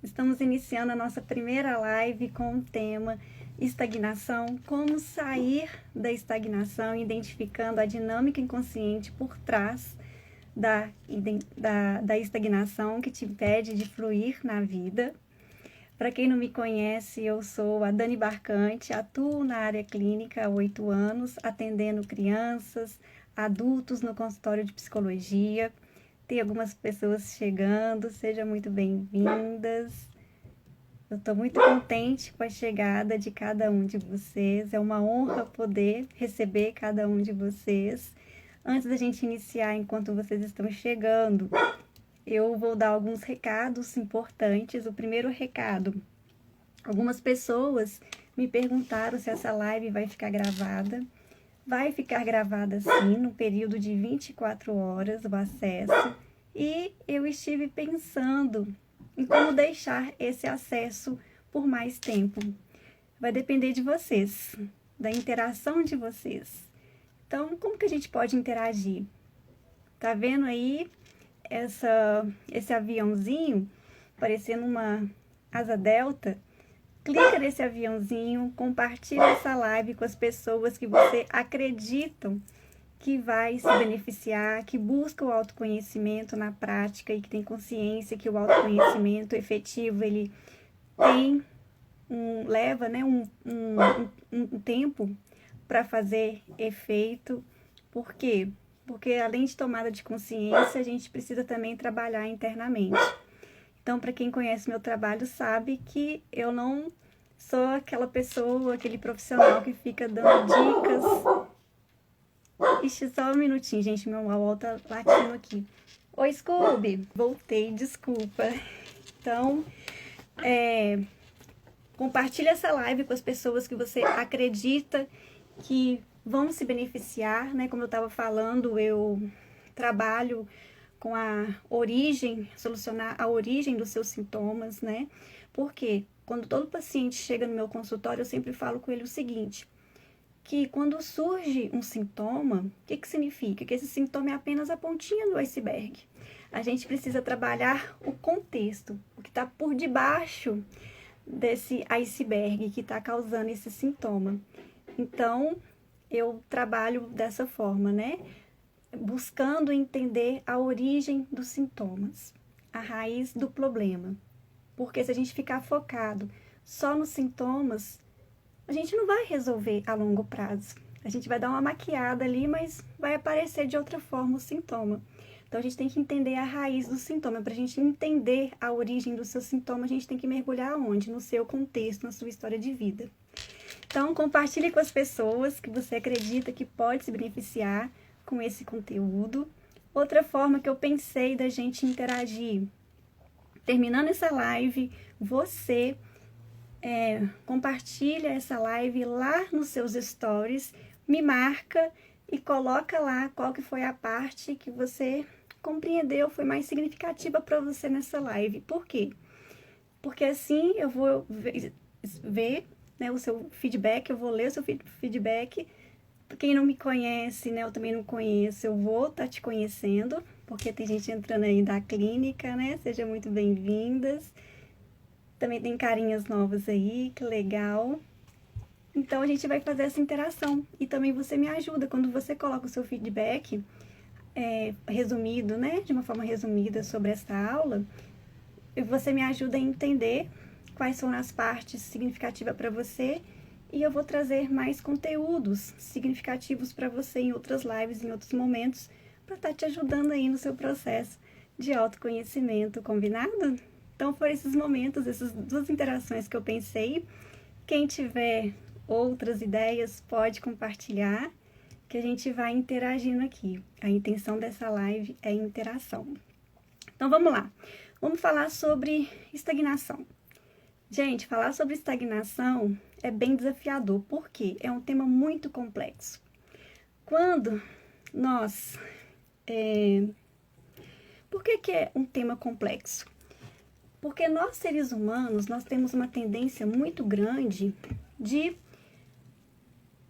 Estamos iniciando a nossa primeira live com o tema estagnação, como sair da estagnação, identificando a dinâmica inconsciente por trás da estagnação que te impede de fluir na vida. Para quem não me conhece, eu sou a Dani Barcante, atuo na área clínica há 8 anos, atendendo crianças, adultos no consultório de psicologia. Tem algumas pessoas chegando, sejam muito bem-vindas. Eu estou muito contente com a chegada de cada um de vocês. É uma honra poder receber cada um de vocês. Antes da gente iniciar, enquanto vocês estão chegando, eu vou dar alguns recados importantes. O primeiro recado: algumas pessoas me perguntaram se essa live vai ficar gravada. Vai ficar gravada sim, no período de 24 horas o acesso. E eu estive pensando em como deixar esse acesso por mais tempo. Vai depender de vocês, da interação de vocês. Então, como que a gente pode interagir? Tá vendo aí esse aviãozinho parecendo uma asa delta? Clica nesse aviãozinho, compartilha essa live com as pessoas que você acredita que vai se beneficiar, que busca o autoconhecimento na prática e que tem consciência que o autoconhecimento efetivo, ele leva, né, um tempo para fazer efeito. Por quê? Porque além de tomada de consciência, a gente precisa também trabalhar internamente. Então, para quem conhece meu trabalho, sabe que eu não sou aquela pessoa, aquele profissional que fica dando dicas. Ixi, só um minutinho, gente, meu mal tá latindo aqui. Oi, Scooby! Voltei, desculpa. Então, compartilha essa live com as pessoas que você acredita que vão se beneficiar, né? Como eu estava falando, eu trabalho com a origem, solucionar a origem dos seus sintomas, né? Porque quando todo paciente chega no meu consultório, eu sempre falo com ele o seguinte: que quando surge um sintoma, o que significa? Que esse sintoma é apenas a pontinha do iceberg. A gente precisa trabalhar o contexto, o que está por debaixo desse iceberg que está causando esse sintoma. Então, eu trabalho dessa forma, né? Buscando entender a origem dos sintomas, a raiz do problema. Porque se a gente ficar focado só nos sintomas, a gente não vai resolver a longo prazo. A gente vai dar uma maquiada ali, mas vai aparecer de outra forma o sintoma. Então, a gente tem que entender a raiz do sintoma. Para a gente entender a origem do seu sintoma, a gente tem que mergulhar onde? No seu contexto, na sua história de vida. Então, compartilhe com as pessoas que você acredita que pode se beneficiar com esse conteúdo. Outra forma que eu pensei da gente interagir: terminando essa live, você compartilha essa live lá nos seus stories, me marca e coloca lá qual que foi a parte que você compreendeu, foi mais significativa para você nessa live. Por quê? Porque assim eu vou ver, né, o seu feedback, eu vou ler o seu feedback. Quem não me conhece, né, eu também não conheço, eu vou estar te conhecendo, porque tem gente entrando aí da clínica, né? Sejam muito bem-vindas. Também tem carinhas novas aí, que legal. Então, a gente vai fazer essa interação. E também você me ajuda quando você coloca o seu feedback resumido, né? De uma forma resumida sobre essa aula. Você me ajuda a entender quais são as partes significativas para você. E eu vou trazer mais conteúdos significativos para você em outras lives, em outros momentos, para estar te ajudando aí no seu processo de autoconhecimento, combinado? Então, foram esses momentos, essas duas interações que eu pensei. Quem tiver outras ideias, pode compartilhar, que a gente vai interagindo aqui. A intenção dessa live é interação. Então, vamos lá. Vamos falar sobre estagnação. Gente, falar sobre estagnação é bem desafiador, porque é um tema muito complexo. Quando nós... Por que é um tema complexo? Porque nós, seres humanos, nós temos uma tendência muito grande de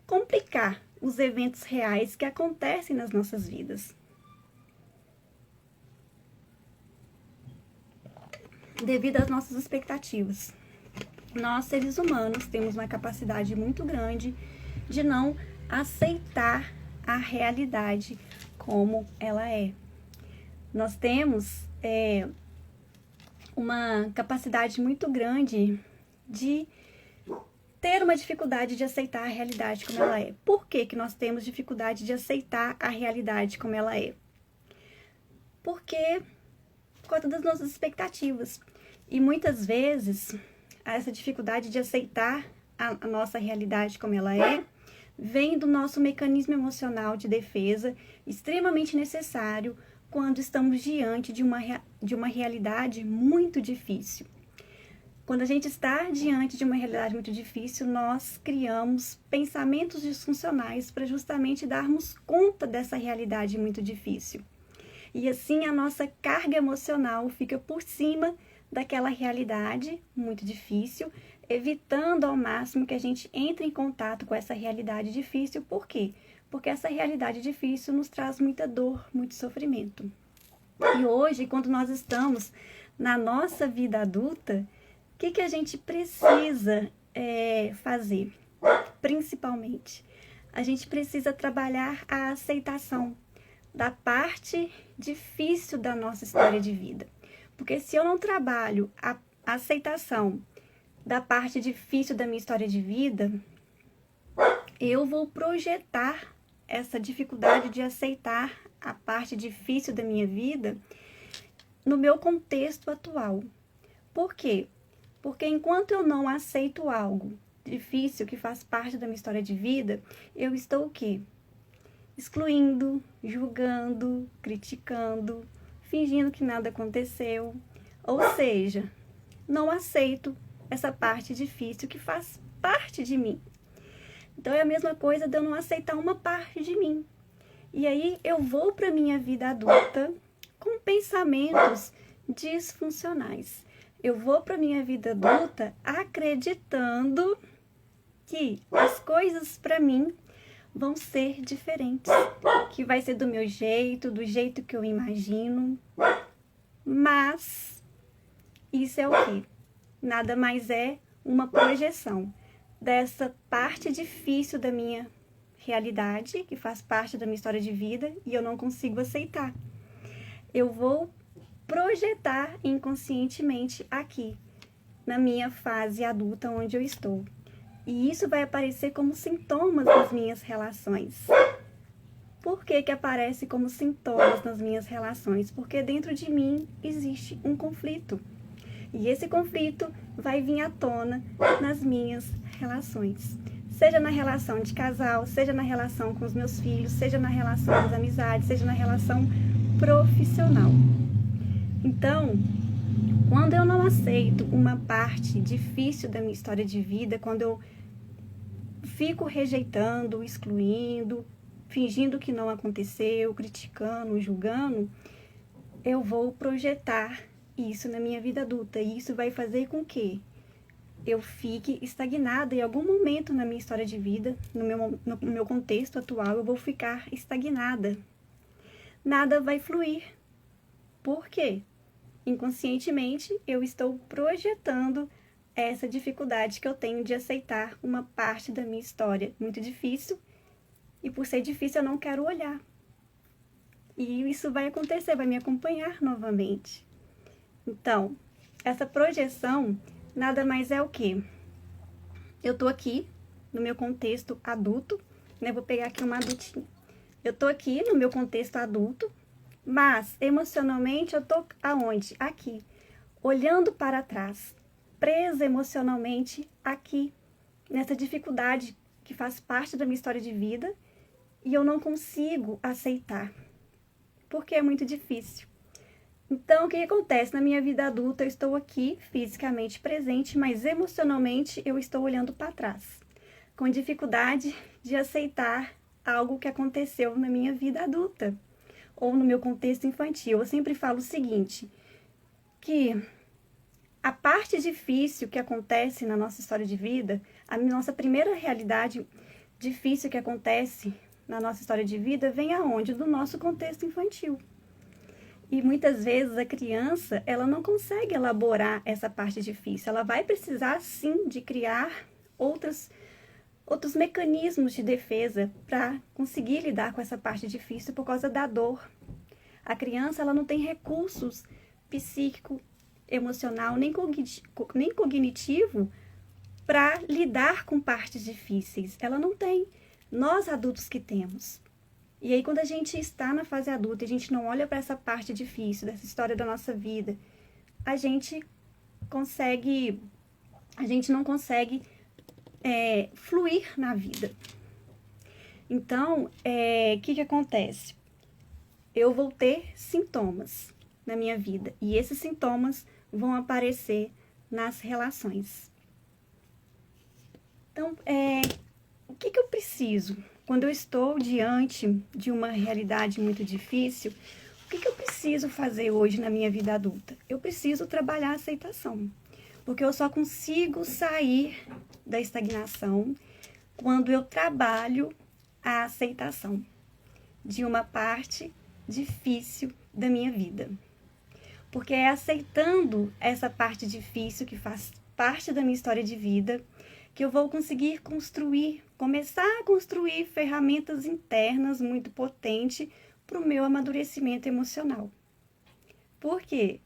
complicar os eventos reais que acontecem nas nossas vidas. devido às nossas expectativas. Nós, seres humanos, temos uma capacidade muito grande de não aceitar a realidade como ela é. Nós temos uma capacidade muito grande de ter uma dificuldade de aceitar a realidade como ela é. Por que que nós temos dificuldade de aceitar a realidade como ela é? Porque por conta das nossas expectativas. E muitas vezes, essa dificuldade de aceitar a nossa realidade como ela é, vem do nosso mecanismo emocional de defesa, extremamente necessário quando estamos diante de uma realidade muito difícil. Quando a gente está diante de uma realidade muito difícil, nós criamos pensamentos disfuncionais para justamente darmos conta dessa realidade muito difícil. E assim a nossa carga emocional fica por cima daquela realidade muito difícil, evitando ao máximo que a gente entre em contato com essa realidade difícil. Por quê? Porque essa realidade difícil nos traz muita dor, muito sofrimento. E hoje, quando nós estamos na nossa vida adulta, o que a gente precisa fazer? Principalmente, a gente precisa trabalhar a aceitação da parte difícil da nossa história de vida. Porque se eu não trabalho a aceitação da parte difícil da minha história de vida, eu vou projetar essa dificuldade de aceitar a parte difícil da minha vida no meu contexto atual. Por quê? Porque enquanto eu não aceito algo difícil que faz parte da minha história de vida, eu estou o quê? Excluindo, julgando, criticando, fingindo que nada aconteceu. Ou seja, não aceito essa parte difícil que faz parte de mim. Então é a mesma coisa de eu não aceitar uma parte de mim. E aí eu vou para a minha vida adulta com pensamentos disfuncionais. Eu vou para a minha vida adulta acreditando que as coisas para mim vão ser diferentes, que vai ser do meu jeito, do jeito que eu imagino. Mas isso é o quê? Nada mais é uma projeção dessa parte difícil da minha realidade, que faz parte da minha história de vida, e eu não consigo aceitar. Eu vou projetar inconscientemente aqui, na minha fase adulta onde eu estou. E isso vai aparecer como sintomas nas minhas relações. Por que que aparece como sintomas nas minhas relações? Porque dentro de mim existe um conflito. E esse conflito vai vir à tona nas minhas relações. Seja na relação de casal, seja na relação com os meus filhos, seja na relação das amizades, seja na relação profissional. Então, quando eu não aceito uma parte difícil da minha história de vida, quando eu fico rejeitando, excluindo, fingindo que não aconteceu, criticando, julgando, eu vou projetar isso na minha vida adulta. E isso vai fazer com que eu fique estagnada em algum momento na minha história de vida, no meu contexto atual, eu vou ficar estagnada. Nada vai fluir. Por quê? Inconscientemente, eu estou projetando essa dificuldade que eu tenho de aceitar uma parte da minha história muito difícil, e por ser difícil eu não quero olhar. E isso vai acontecer, vai me acompanhar novamente. Então, essa projeção nada mais é o quê? Eu tô aqui no meu contexto adulto, né? Vou pegar aqui uma adultinha. Eu tô aqui no meu contexto adulto, mas emocionalmente eu tô aonde? Aqui, olhando para trás, presa emocionalmente aqui, nessa dificuldade que faz parte da minha história de vida, e eu não consigo aceitar, porque é muito difícil. Então, o que acontece? Na minha vida adulta, eu estou aqui, fisicamente presente, mas emocionalmente eu estou olhando para trás, com dificuldade de aceitar algo que aconteceu na minha vida adulta, ou no meu contexto infantil. Eu sempre falo o seguinte, que a parte difícil que acontece na nossa história de vida, a nossa primeira realidade difícil que acontece na nossa história de vida, vem aonde? Do nosso contexto infantil. E muitas vezes a criança, ela não consegue elaborar essa parte difícil. Ela vai precisar, sim, de criar outros mecanismos de defesa para conseguir lidar com essa parte difícil por causa da dor. A criança, ela não tem recursos psíquico, emocional, nem cognitivo para lidar com partes difíceis. Ela não tem. Nós, adultos, que temos. E aí, quando a gente está na fase adulta e a gente não olha para essa parte difícil, dessa história da nossa vida, a gente não consegue fluir na vida. Então, o que acontece? Eu vou ter sintomas na minha vida e esses sintomas vão aparecer nas relações. Então, o que eu preciso? Quando eu estou diante de uma realidade muito difícil, o que eu preciso fazer hoje na minha vida adulta? Eu preciso trabalhar a aceitação, porque eu só consigo sair da estagnação quando eu trabalho a aceitação de uma parte difícil da minha vida. Porque é aceitando essa parte difícil que faz parte da minha história de vida que eu vou conseguir começar a construir ferramentas internas muito potentes para o meu amadurecimento emocional. Por quê?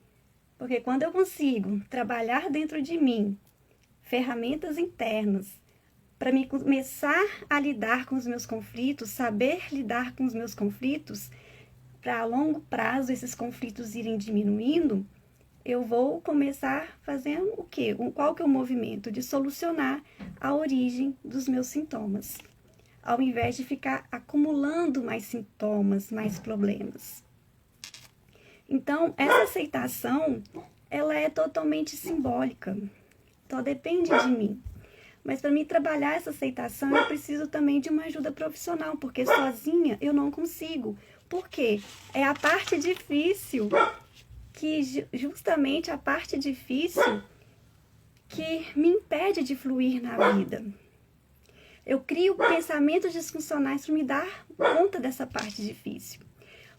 Porque quando eu consigo trabalhar dentro de mim ferramentas internas para me começar a lidar com os meus conflitos, saber lidar com os meus conflitos, para a longo prazo esses conflitos irem diminuindo, eu vou começar fazendo o quê? Qual que é o movimento? De solucionar a origem dos meus sintomas, ao invés de ficar acumulando mais sintomas, mais problemas. Então, essa aceitação, ela é totalmente simbólica, só depende de mim. Mas para mim trabalhar essa aceitação, eu preciso também de uma ajuda profissional, porque sozinha eu não consigo. Por quê? É a parte difícil justamente a parte difícil que me impede de fluir na vida. Eu crio pensamentos disfuncionais para me dar conta dessa parte difícil.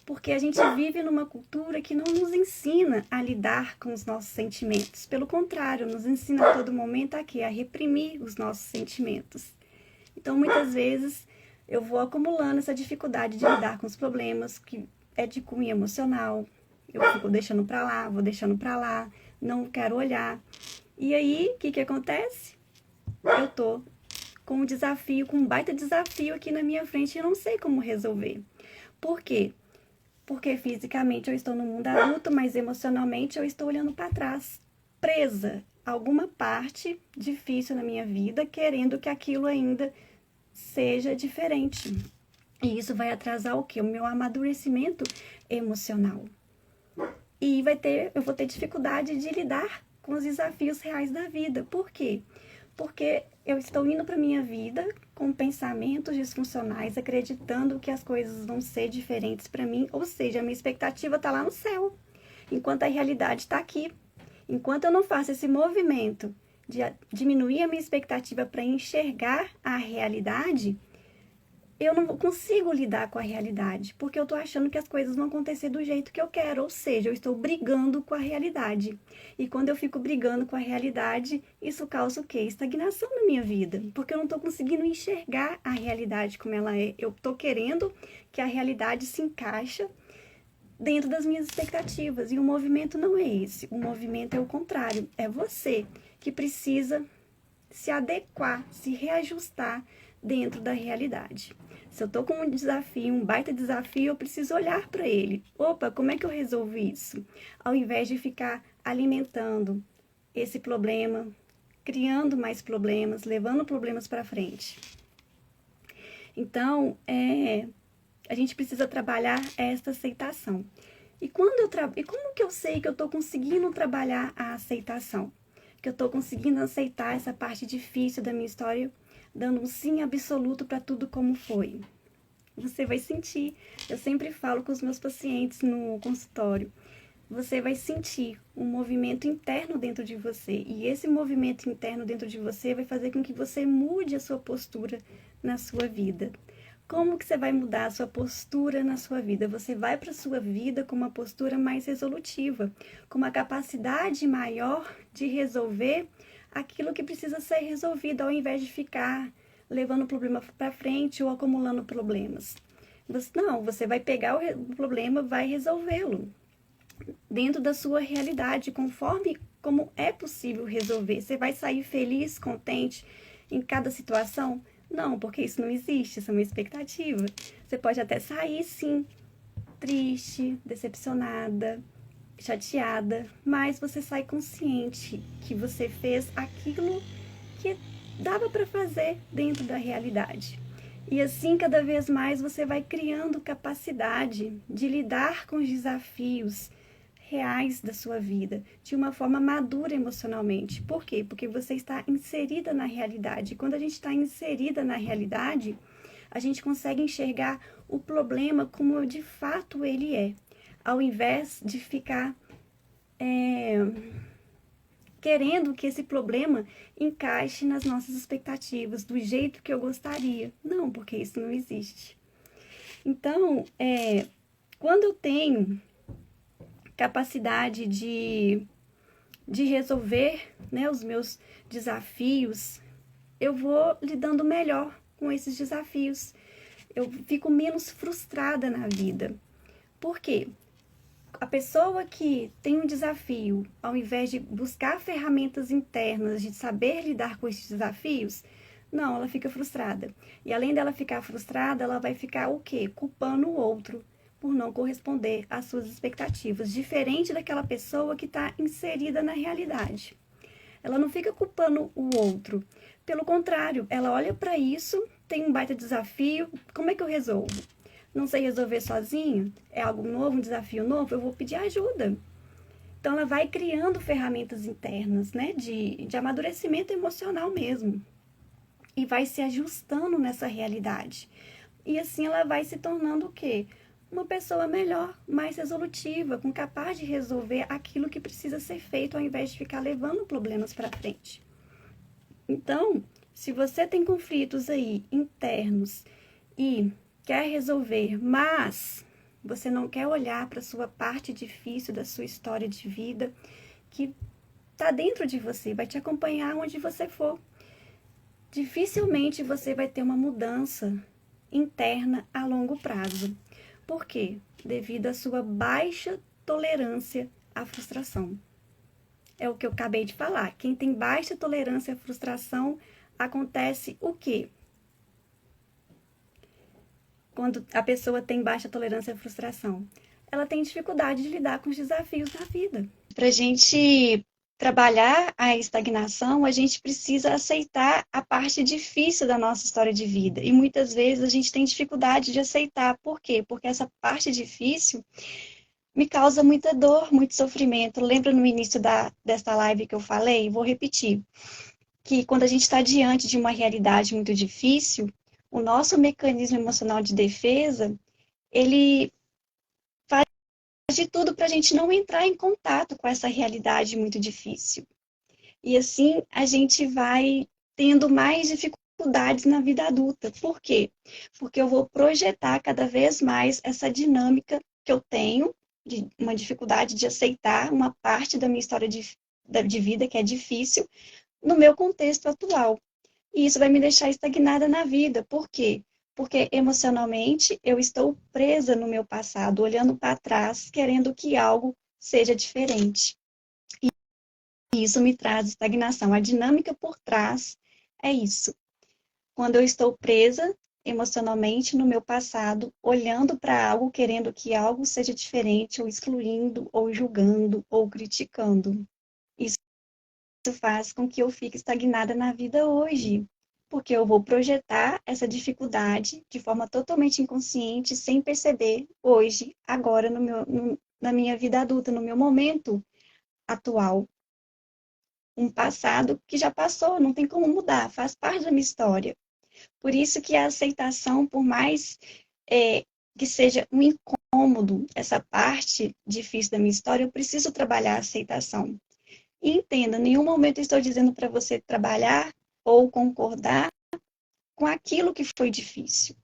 Porque a gente vive numa cultura que não nos ensina a lidar com os nossos sentimentos. Pelo contrário, nos ensina a todo momento a reprimir os nossos sentimentos. Então, muitas vezes, eu vou acumulando essa dificuldade de lidar com os problemas, que é de cunho emocional. Eu fico deixando pra lá, vou deixando pra lá, não quero olhar. E aí, o que acontece? Eu tô com um baita desafio aqui na minha frente e não sei como resolver. Por quê? Porque fisicamente eu estou no mundo adulto, mas emocionalmente eu estou olhando para trás, presa a alguma parte difícil na minha vida, querendo que aquilo ainda seja diferente. E isso vai atrasar o quê? O meu amadurecimento emocional. E eu vou ter dificuldade de lidar com os desafios reais da vida. Por quê? Porque eu estou indo para minha vida com pensamentos disfuncionais, acreditando que as coisas vão ser diferentes para mim, ou seja, a minha expectativa está lá no céu, enquanto a realidade está aqui. Enquanto eu não faço esse movimento de diminuir a minha expectativa para enxergar a realidade, eu não consigo lidar com a realidade, porque eu estou achando que as coisas vão acontecer do jeito que eu quero, ou seja, eu estou brigando com a realidade. E quando eu fico brigando com a realidade, isso causa o quê? Estagnação na minha vida, porque eu não estou conseguindo enxergar a realidade como ela é. Eu estou querendo que a realidade se encaixe dentro das minhas expectativas, e o movimento não é esse. O movimento é o contrário, é você que precisa se adequar, se reajustar dentro da realidade. Se eu tô com um desafio, um baita desafio, eu preciso olhar para ele. Opa, como é que eu resolvo isso? Ao invés de ficar alimentando esse problema, criando mais problemas, levando problemas para frente. Então, a gente precisa trabalhar esta aceitação. E como que eu sei que eu estou conseguindo trabalhar a aceitação? Que eu estou conseguindo aceitar essa parte difícil da minha história, dando um sim absoluto para tudo como foi. Você vai sentir, eu sempre falo com os meus pacientes no consultório, você vai sentir um movimento interno dentro de você, e esse movimento interno dentro de você vai fazer com que você mude a sua postura na sua vida. Como que você vai mudar a sua postura na sua vida? Você vai para a sua vida com uma postura mais resolutiva, com uma capacidade maior de resolver aquilo que precisa ser resolvido, ao invés de ficar levando o problema para frente ou acumulando problemas. Não, você vai pegar o problema, vai resolvê-lo dentro da sua realidade, conforme como é possível resolver. Você vai sair feliz, contente em cada situação? Não, porque isso não existe, isso é uma expectativa. Você pode até sair, sim, triste, decepcionada, chateada, mas você sai consciente que você fez aquilo que dava para fazer dentro da realidade. E assim, cada vez mais, você vai criando capacidade de lidar com os desafios reais da sua vida, de uma forma madura emocionalmente. Por quê? Porque você está inserida na realidade. Quando a gente está inserida na realidade, a gente consegue enxergar o problema como de fato ele é, ao invés de ficar querendo que esse problema encaixe nas nossas expectativas, do jeito que eu gostaria. Não, porque isso não existe. Então, quando eu tenho capacidade de resolver, né, os meus desafios, eu vou lidando melhor com esses desafios. Eu fico menos frustrada na vida. Por quê? A pessoa que tem um desafio, ao invés de buscar ferramentas internas, de saber lidar com esses desafios, não, ela fica frustrada. E além dela ficar frustrada, ela vai ficar o quê? Culpando o outro por não corresponder às suas expectativas, diferente daquela pessoa que está inserida na realidade. Ela não fica culpando o outro. Pelo contrário, ela olha para isso, tem um baita desafio, como é que eu resolvo? Não sei resolver sozinho? É algo novo, um desafio novo? Eu vou pedir ajuda. Então, ela vai criando ferramentas internas, né, de amadurecimento emocional mesmo. E vai se ajustando nessa realidade. E assim ela vai se tornando o quê? Uma pessoa melhor, mais resolutiva, com capaz de resolver aquilo que precisa ser feito, ao invés de ficar levando problemas para frente. Então, se você tem conflitos aí internos e quer resolver, mas você não quer olhar para a sua parte difícil da sua história de vida, que está dentro de você, vai te acompanhar onde você for, dificilmente você vai ter uma mudança interna a longo prazo. Por quê? Devido à sua baixa tolerância à frustração. É o que eu acabei de falar. Quem tem baixa tolerância à frustração, acontece o quê? Quando a pessoa tem baixa tolerância à frustração, ela tem dificuldade de lidar com os desafios da vida. Para a gente trabalhar a estagnação, a gente precisa aceitar a parte difícil da nossa história de vida. E muitas vezes a gente tem dificuldade de aceitar. Por quê? Porque essa parte difícil me causa muita dor, muito sofrimento. Lembra no início desta live que eu falei? Vou repetir. Que quando a gente está diante de uma realidade muito difícil, o nosso mecanismo emocional de defesa, ele faz de tudo para a gente não entrar em contato com essa realidade muito difícil. E assim a gente vai tendo mais dificuldades na vida adulta. Por quê? Porque eu vou projetar cada vez mais essa dinâmica que eu tenho, de uma dificuldade de aceitar uma parte da minha história de vida que é difícil, no meu contexto atual. E isso vai me deixar estagnada na vida. Por quê? Porque emocionalmente eu estou presa no meu passado, olhando para trás, querendo que algo seja diferente. E isso me traz estagnação. A dinâmica por trás é isso. Quando eu estou presa emocionalmente no meu passado, olhando para algo, querendo que algo seja diferente, ou excluindo, ou julgando, ou criticando. Isso faz com que eu fique estagnada na vida hoje, porque eu vou projetar essa dificuldade de forma totalmente inconsciente, sem perceber, hoje, agora, na minha vida adulta, no meu momento atual. Um passado que já passou, não tem como mudar, faz parte da minha história. Por isso que a aceitação, por mais que seja um incômodo, essa parte difícil da minha história, eu preciso trabalhar a aceitação. E entenda, em nenhum momento eu estou dizendo para você trabalhar ou concordar com aquilo que foi difícil.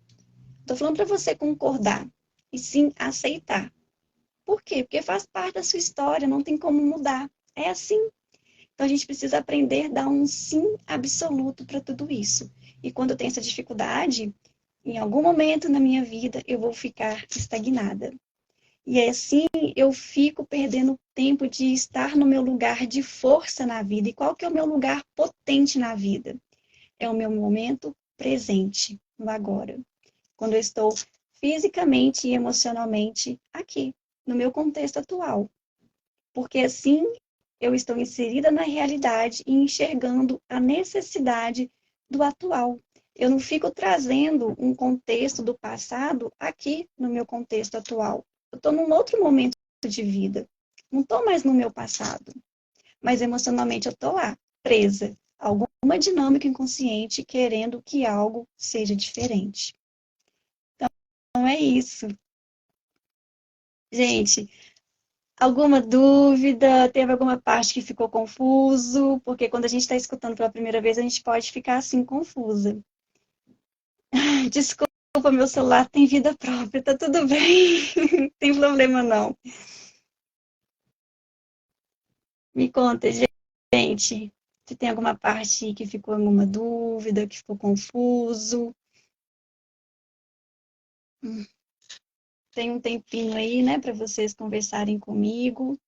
Tô falando para você concordar e sim aceitar. Por quê? Porque faz parte da sua história, não tem como mudar. É assim. Então a gente precisa aprender a dar um sim absoluto para tudo isso. E quando eu tenho essa dificuldade, em algum momento na minha vida eu vou ficar estagnada. E assim eu fico perdendo tempo de estar no meu lugar de força na vida. E qual que é o meu lugar potente na vida? É o meu momento presente, no agora. Quando eu estou fisicamente e emocionalmente aqui, no meu contexto atual. Porque assim eu estou inserida na realidade e enxergando a necessidade do atual. Eu não fico trazendo um contexto do passado aqui no meu contexto atual. Eu estou num outro momento de vida. Não estou mais no meu passado. Mas emocionalmente eu estou lá, presa a alguma dinâmica inconsciente querendo que algo seja diferente. Então é isso. Gente, alguma dúvida? Teve alguma parte que ficou confuso? Porque quando a gente está escutando pela primeira vez, a gente pode ficar assim confusa. Desculpa, meu celular tem vida própria, tá tudo bem. Não tem problema não. Me conta, gente, se tem alguma parte que ficou alguma dúvida, que ficou confuso. Tem um tempinho aí, né, para vocês conversarem comigo.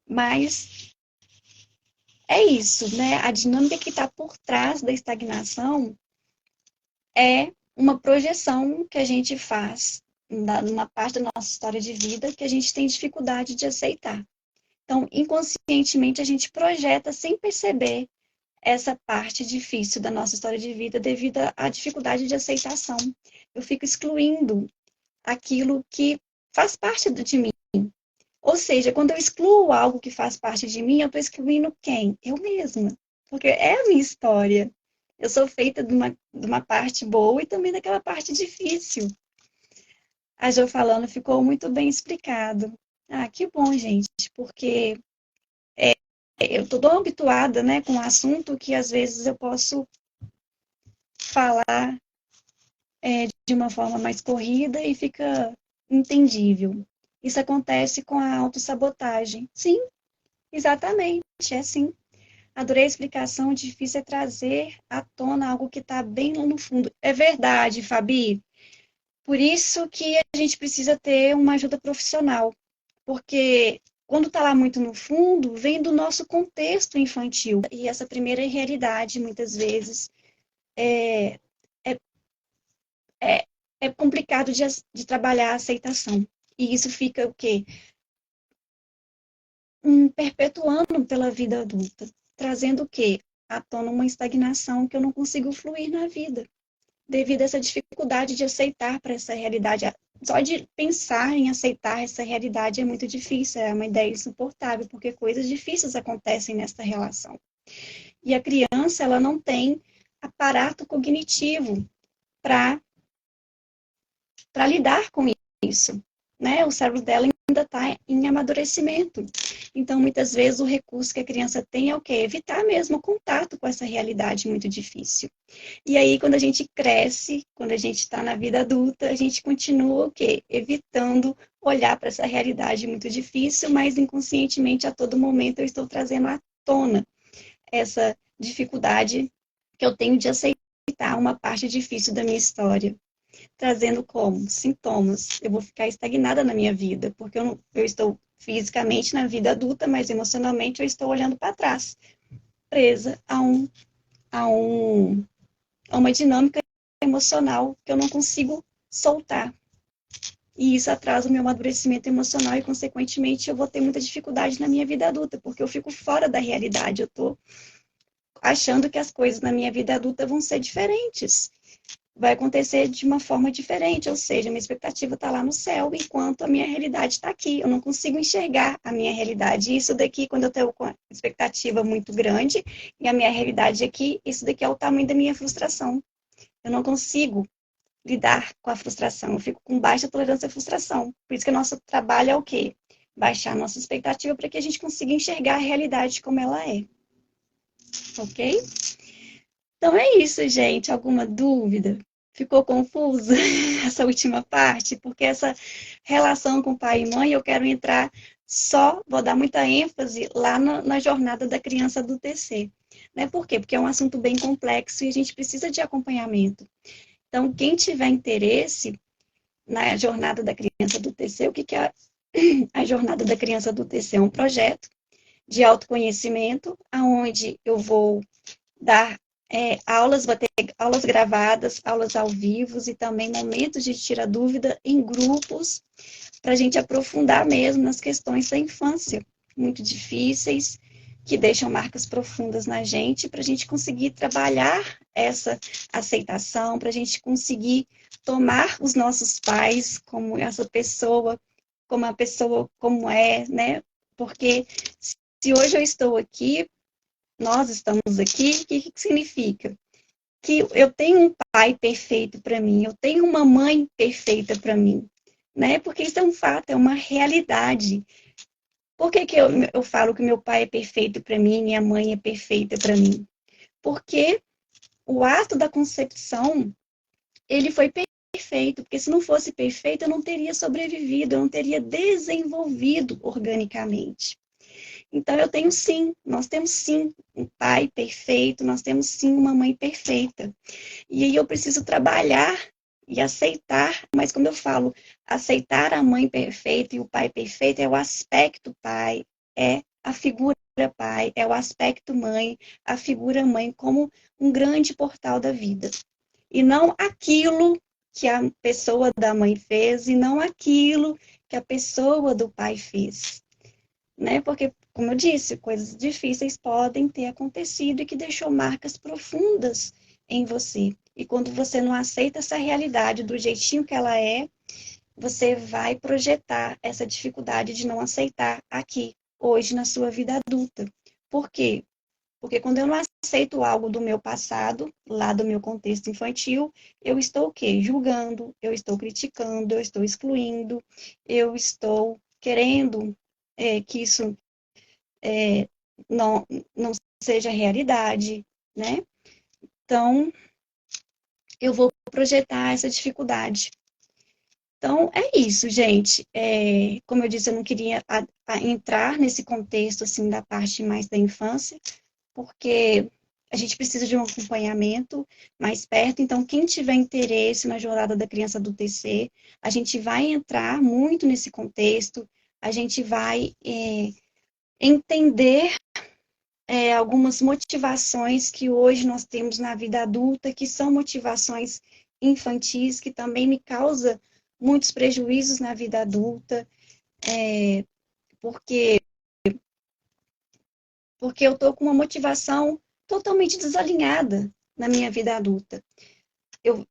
Mas é isso, né? A dinâmica que está por trás da estagnação é uma projeção que a gente faz numa parte da nossa história de vida que a gente tem dificuldade de aceitar. Então, inconscientemente, a gente projeta sem perceber essa parte difícil da nossa história de vida devido à dificuldade de aceitação. Eu fico excluindo aquilo que faz parte de mim. Ou seja, quando eu excluo algo que faz parte de mim, eu estou excluindo quem? Eu mesma. Porque é a minha história. Eu sou feita de uma parte boa e também daquela parte difícil. A Jo falando ficou muito bem explicado. Ah, que bom, gente, porque eu estou tão habituada, né, com o assunto que às vezes eu posso falar de uma forma mais corrida e fica entendível. Isso acontece com a autossabotagem. Sim, exatamente, é assim. Adorei a explicação, difícil é trazer à tona algo que está bem lá no fundo. É verdade, Fabi. Por isso que a gente precisa ter uma ajuda profissional, porque quando está lá muito no fundo, vem do nosso contexto infantil. E essa primeira realidade, muitas vezes, é, é, é complicado de trabalhar a aceitação. E isso fica o quê? Perpetuando pela vida adulta, trazendo o quê? À tona uma estagnação que eu não consigo fluir na vida, devido a essa dificuldade de aceitar para essa realidade. Só de pensar em aceitar essa realidade é muito difícil, é uma ideia insuportável, porque coisas difíceis acontecem nessa relação. E a criança, ela não tem aparato cognitivo para lidar com isso, né? O cérebro dela ainda está em amadurecimento. Então, muitas vezes, o recurso que a criança tem é o quê? Evitar mesmo o contato com essa realidade muito difícil. E aí, quando a gente cresce, quando a gente está na vida adulta, a gente continua o quê? Evitando olhar para essa realidade muito difícil, mas inconscientemente, a todo momento, eu estou trazendo à tona essa dificuldade que eu tenho de aceitar uma parte difícil da minha história. Trazendo como? Sintomas. Eu vou ficar estagnada na minha vida, porque eu estou fisicamente na vida adulta, mas emocionalmente eu estou olhando para trás, presa a, um, a uma dinâmica emocional que eu não consigo soltar. E isso atrasa o meu amadurecimento emocional e, consequentemente, eu vou ter muita dificuldade na minha vida adulta, porque eu fico fora da realidade. Eu estou achando que as coisas na minha vida adulta vão ser diferentes. Vai acontecer de uma forma diferente, ou seja, minha expectativa está lá no céu, enquanto a minha realidade está aqui. Eu não consigo enxergar a minha realidade. Isso daqui, quando eu tenho uma expectativa muito grande, e a minha realidade aqui, isso daqui é o tamanho da minha frustração. Eu não consigo lidar com a frustração. Eu fico com baixa tolerância à frustração. Por isso que o nosso trabalho é o quê? Baixar a nossa expectativa para que a gente consiga enxergar a realidade como ela é. Ok? Então é isso, gente. Alguma dúvida? Ficou confusa essa última parte? Porque essa relação com pai e mãe, eu quero entrar só, vou dar muita ênfase lá na jornada da criança do TC. Né? Por quê? Porque é um assunto bem complexo e a gente precisa de acompanhamento. Então, quem tiver interesse na jornada da criança do TC, o que é a jornada da criança do TC? É um projeto de autoconhecimento, onde eu vou dar aulas, vou ter aulas gravadas, aulas ao vivo e também momentos de tirar dúvida em grupos, para a gente aprofundar mesmo nas questões da infância, muito difíceis, que deixam marcas profundas na gente, para a gente conseguir trabalhar essa aceitação, para a gente conseguir tomar os nossos pais como essa pessoa, como a pessoa como é, né? Porque se hoje eu estou aqui, nós estamos aqui, o que significa? Que eu tenho um pai perfeito para mim, eu tenho uma mãe perfeita para mim, né? Porque isso é um fato, é uma realidade. Por que eu falo que meu pai é perfeito para mim, minha mãe é perfeita para mim? Porque o ato da concepção, ele foi perfeito, porque se não fosse perfeito, eu não teria sobrevivido, eu não teria desenvolvido organicamente. Então, eu tenho sim, nós temos sim um pai perfeito, nós temos sim uma mãe perfeita. E aí eu preciso trabalhar e aceitar, mas como eu falo, aceitar a mãe perfeita e o pai perfeito é o aspecto pai, é a figura pai, é o aspecto mãe, a figura mãe como um grande portal da vida. E não aquilo que a pessoa da mãe fez e não aquilo que a pessoa do pai fez, né? Porque, como eu disse, coisas difíceis podem ter acontecido e que deixou marcas profundas em você. E quando você não aceita essa realidade do jeitinho que ela é, você vai projetar essa dificuldade de não aceitar aqui, hoje, na sua vida adulta. Por quê? Porque quando eu não aceito algo do meu passado, lá do meu contexto infantil, eu estou o quê? Julgando, eu estou criticando, eu estou excluindo, eu estou querendo que isso não, não seja realidade, né? Então, eu vou projetar essa dificuldade. Então, é isso, gente. Como eu disse, eu não queria entrar nesse contexto, assim, da parte mais da infância, porque a gente precisa de um acompanhamento mais perto. Então, quem tiver interesse na jornada da criança do TC, a gente vai entrar muito nesse contexto, a gente vai entender algumas motivações que hoje nós temos na vida adulta, que são motivações infantis, que também me causa muitos prejuízos na vida adulta, porque, porque eu estou com uma motivação totalmente desalinhada na minha vida adulta. Eu,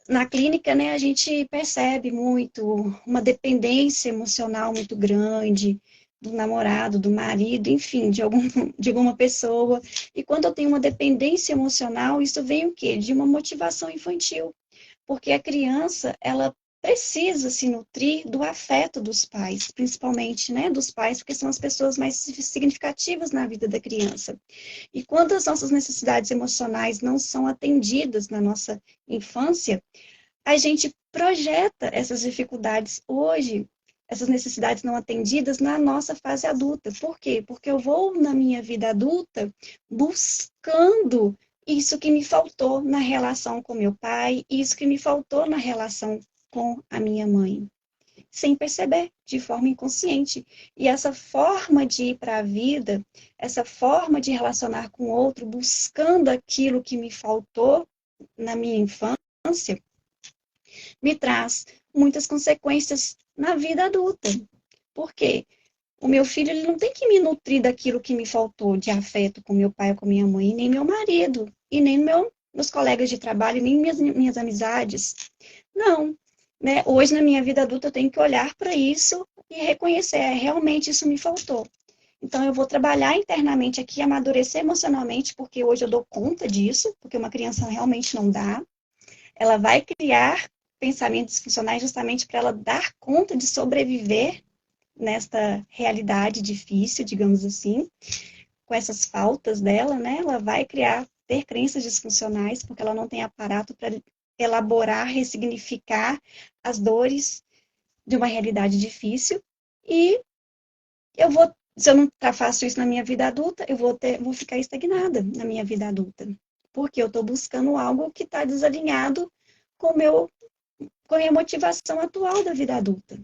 na clínica, né, a gente percebe muito uma dependência emocional muito grande do namorado, do marido, enfim, de alguma pessoa. E quando eu tenho uma dependência emocional, isso vem o quê? De uma motivação infantil. Porque a criança, ela precisa se nutrir do afeto dos pais, principalmente, né, dos pais, porque são as pessoas mais significativas na vida da criança. E quando as nossas necessidades emocionais não são atendidas na nossa infância, a gente projeta essas dificuldades hoje, essas necessidades não atendidas na nossa fase adulta. Por quê? Porque eu vou na minha vida adulta buscando isso que me faltou na relação com meu pai, isso que me faltou na relação com a minha mãe, sem perceber, de forma inconsciente. E essa forma de ir para a vida, essa forma de relacionar com o outro, buscando aquilo que me faltou na minha infância, me traz muitas consequências na vida adulta. Por quê? O meu filho ele não tem que me nutrir daquilo que me faltou de afeto com meu pai ou com minha mãe, nem meu marido, e nem meus colegas de trabalho, nem minhas amizades. Não. Né? Hoje, na minha vida adulta, eu tenho que olhar para isso e reconhecer, realmente isso me faltou. Então, eu vou trabalhar internamente aqui, amadurecer emocionalmente, porque hoje eu dou conta disso, porque uma criança realmente não dá. Ela vai criar pensamentos funcionais justamente para ela dar conta de sobreviver nesta realidade difícil, digamos assim, com essas faltas dela, né? Ela vai criar ter crenças disfuncionais, porque ela não tem aparato para elaborar, ressignificar as dores de uma realidade difícil. E eu vou, se eu não faço isso na minha vida adulta, vou ficar estagnada na minha vida adulta. Porque eu estou buscando algo que está desalinhado com com a minha motivação atual da vida adulta.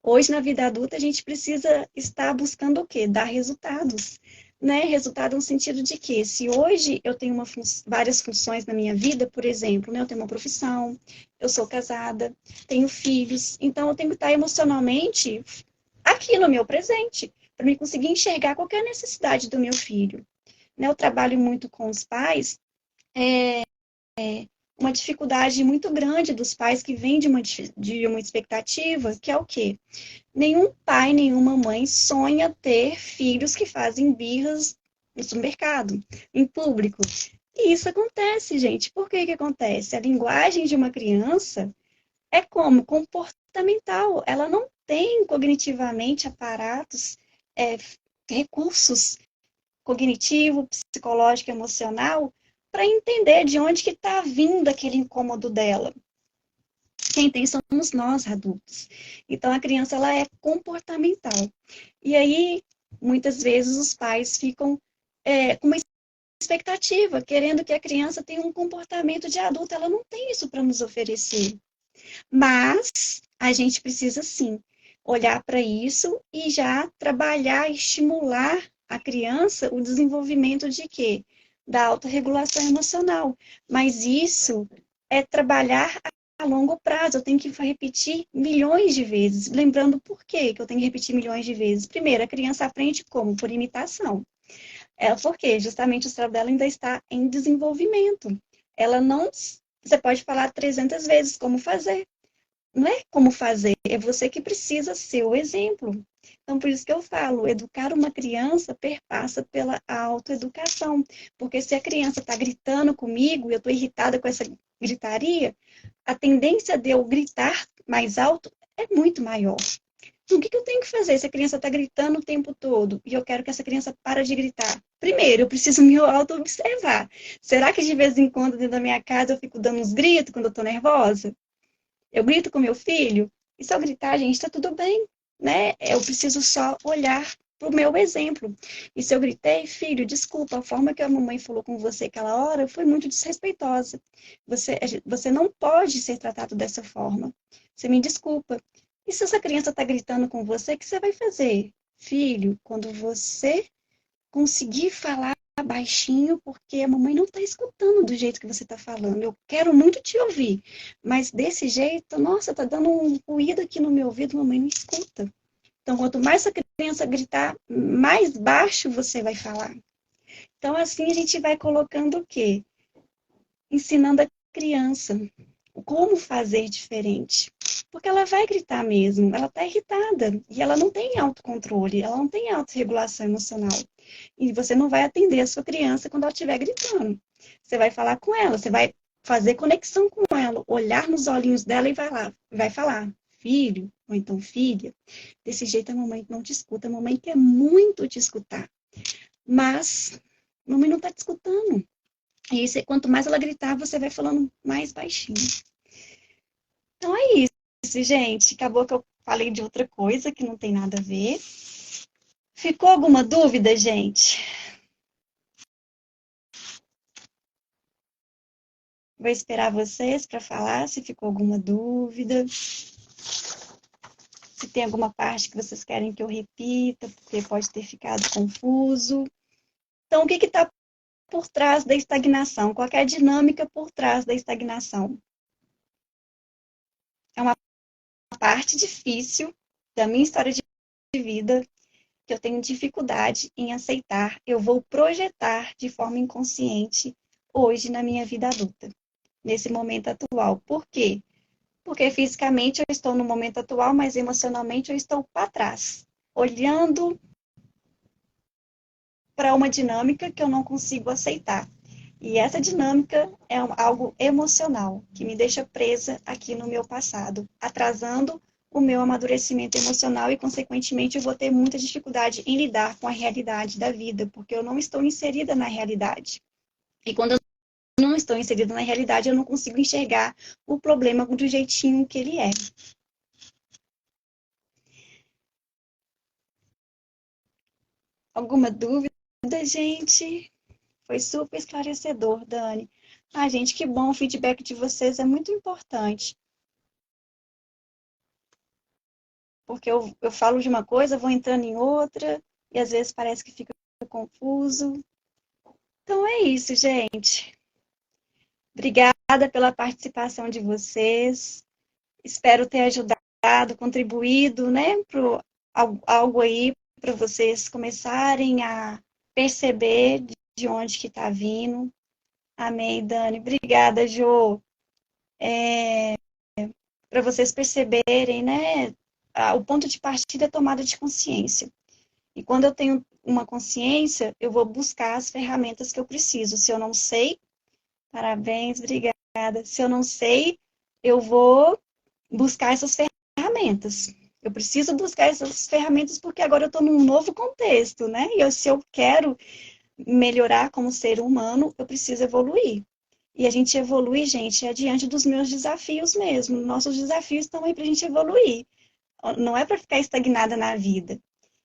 Hoje, na vida adulta, a gente precisa estar buscando o quê? Dar resultados. Né? Resultado no sentido de que, se hoje eu tenho várias funções na minha vida, por exemplo, né? Eu tenho uma profissão, eu sou casada, tenho filhos, então eu tenho que estar emocionalmente aqui no meu presente, para me conseguir enxergar qualquer necessidade do meu filho. Né? Eu trabalho muito com os pais, uma dificuldade muito grande dos pais que vem de uma expectativa, que é o quê? Nenhum pai, nenhuma mãe sonha ter filhos que fazem birras no supermercado, em público. E isso acontece, gente. Por que que acontece? A linguagem de uma criança é como? Comportamental. Ela não tem cognitivamente aparatos, recursos cognitivo, psicológico, emocional, para entender de onde que está vindo aquele incômodo dela. Quem tem somos nós, adultos. Então, a criança, ela é comportamental. E aí, muitas vezes, os pais ficam com uma expectativa, querendo que a criança tenha um comportamento de adulto. Ela não tem isso para nos oferecer. Mas, a gente precisa, sim, olhar para isso e já trabalhar, estimular a criança o desenvolvimento de quê? Da autorregulação emocional. Mas isso é trabalhar a longo prazo. Eu tenho que repetir milhões de vezes. Lembrando por quê que eu tenho que repetir milhões de vezes. Primeiro, a criança aprende como? Por imitação. Por quê? Justamente o cérebro dela ainda está em desenvolvimento. Ela não... Você pode falar 300 vezes como fazer. Não é como fazer, é você que precisa ser o exemplo. Então, por isso que eu falo, educar uma criança perpassa pela autoeducação. Porque se a criança está gritando comigo e eu estou irritada com essa gritaria, a tendência de eu gritar mais alto é muito maior. Então, o que eu tenho que fazer se a criança está gritando o tempo todo e eu quero que essa criança pare de gritar? Primeiro, eu preciso me auto-observar. Será que de vez em quando dentro da minha casa eu fico dando uns gritos quando eu estou nervosa? Eu grito com meu filho, e se eu gritar, gente, tá tudo bem, né? Eu preciso só olhar pro meu exemplo. E se eu gritei, filho, desculpa, a forma que a mamãe falou com você aquela hora foi muito desrespeitosa. Você não pode ser tratado dessa forma. Você me desculpa. E se essa criança tá gritando com você, o que você vai fazer? Filho, quando você conseguir falar baixinho, porque a mamãe não está escutando do jeito que você está falando. Eu quero muito te ouvir, mas desse jeito, nossa, tá dando um ruído aqui no meu ouvido, mamãe não escuta. Então, quanto mais a criança gritar, mais baixo você vai falar. Então, assim a gente vai colocando o quê? Ensinando a criança como fazer diferente. Porque ela vai gritar mesmo, ela está irritada e ela não tem autocontrole, ela não tem autorregulação emocional. E você não vai atender a sua criança quando ela estiver gritando. Você vai falar com ela, você vai fazer conexão com ela, olhar nos olhinhos dela e vai falar, filho, ou então filha, desse jeito a mamãe não te escuta, a mamãe quer muito te escutar, mas a mamãe não está te escutando. E quanto mais ela gritar, você vai falando mais baixinho. Então é isso, gente. Acabou que eu falei de outra coisa que não tem nada a ver. Ficou alguma dúvida, gente? Vou esperar vocês para falar se ficou alguma dúvida. Se tem alguma parte que vocês querem que eu repita, porque pode ter ficado confuso. Então, o que está por trás da estagnação? Qual é a dinâmica por trás da estagnação? É uma parte difícil da minha história de vida que eu tenho dificuldade em aceitar. Eu vou projetar de forma inconsciente hoje na minha vida adulta, nesse momento atual. Por quê? Porque fisicamente eu estou no momento atual, mas emocionalmente eu estou para trás, olhando para uma dinâmica que eu não consigo aceitar. E essa dinâmica é algo emocional, que me deixa presa aqui no meu passado, atrasando o meu amadurecimento emocional e, consequentemente, eu vou ter muita dificuldade em lidar com a realidade da vida, porque eu não estou inserida na realidade. E quando eu não estou inserida na realidade, eu não consigo enxergar o problema do jeitinho que ele é. Alguma dúvida, gente? Foi super esclarecedor, Dani. Ah, gente, que bom, o feedback de vocês é muito importante, porque eu falo de uma coisa, vou entrando em outra, e às vezes parece que fica confuso. Então é isso, gente. Obrigada pela participação de vocês. Espero ter ajudado, contribuído, né, para algo aí para vocês começarem a perceber de onde que está vindo. Amém, Dani. Obrigada, Jô. Para vocês perceberem, né, o ponto de partida é tomada de consciência. E quando eu tenho uma consciência, eu vou buscar as ferramentas que eu preciso. Se eu não sei, parabéns, obrigada. Se eu não sei, eu vou buscar essas ferramentas. Eu preciso buscar essas ferramentas porque agora eu estou num novo contexto, né? Se eu quero melhorar como ser humano, eu preciso evoluir. E a gente evolui, gente, é diante dos meus desafios mesmo. Nossos desafios estão aí para a gente evoluir. Não é para ficar estagnada na vida.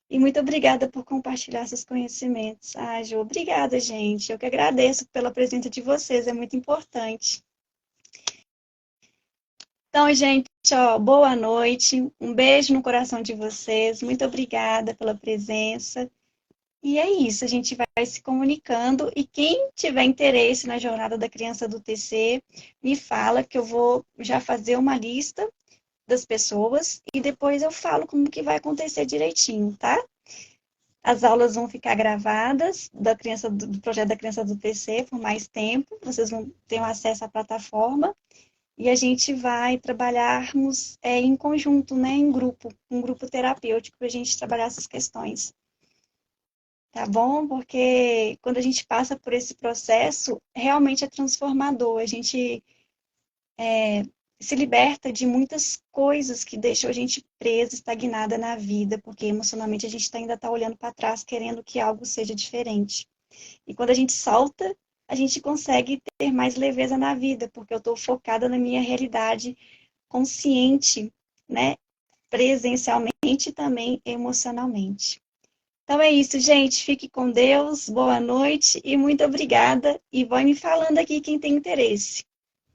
E muito obrigada por compartilhar seus conhecimentos. Ah, Ju, obrigada, gente. Eu que agradeço pela presença de vocês, é muito importante. Então, gente, ó, boa noite. Um beijo no coração de vocês. Muito obrigada pela presença. E é isso, a gente vai se comunicando. E quem tiver interesse na jornada da criança do TC, me fala que eu vou já fazer uma lista das pessoas e depois eu falo como que vai acontecer direitinho, tá? As aulas vão ficar gravadas do projeto da criança do TC por mais tempo. Vocês vão ter acesso à plataforma. E a gente vai trabalharmos em conjunto, né, em grupo, um grupo terapêutico para a gente trabalhar essas questões. Tá bom? Porque quando a gente passa por esse processo, realmente é transformador. A gente se liberta de muitas coisas que deixam a gente presa, estagnada na vida, porque emocionalmente a gente ainda está olhando para trás, querendo que algo seja diferente. E quando a gente solta, a gente consegue ter mais leveza na vida, porque eu estou focada na minha realidade consciente, né? Presencialmente e também emocionalmente. Então é isso, gente. Fique com Deus, boa noite e muito obrigada. E vai me falando aqui quem tem interesse.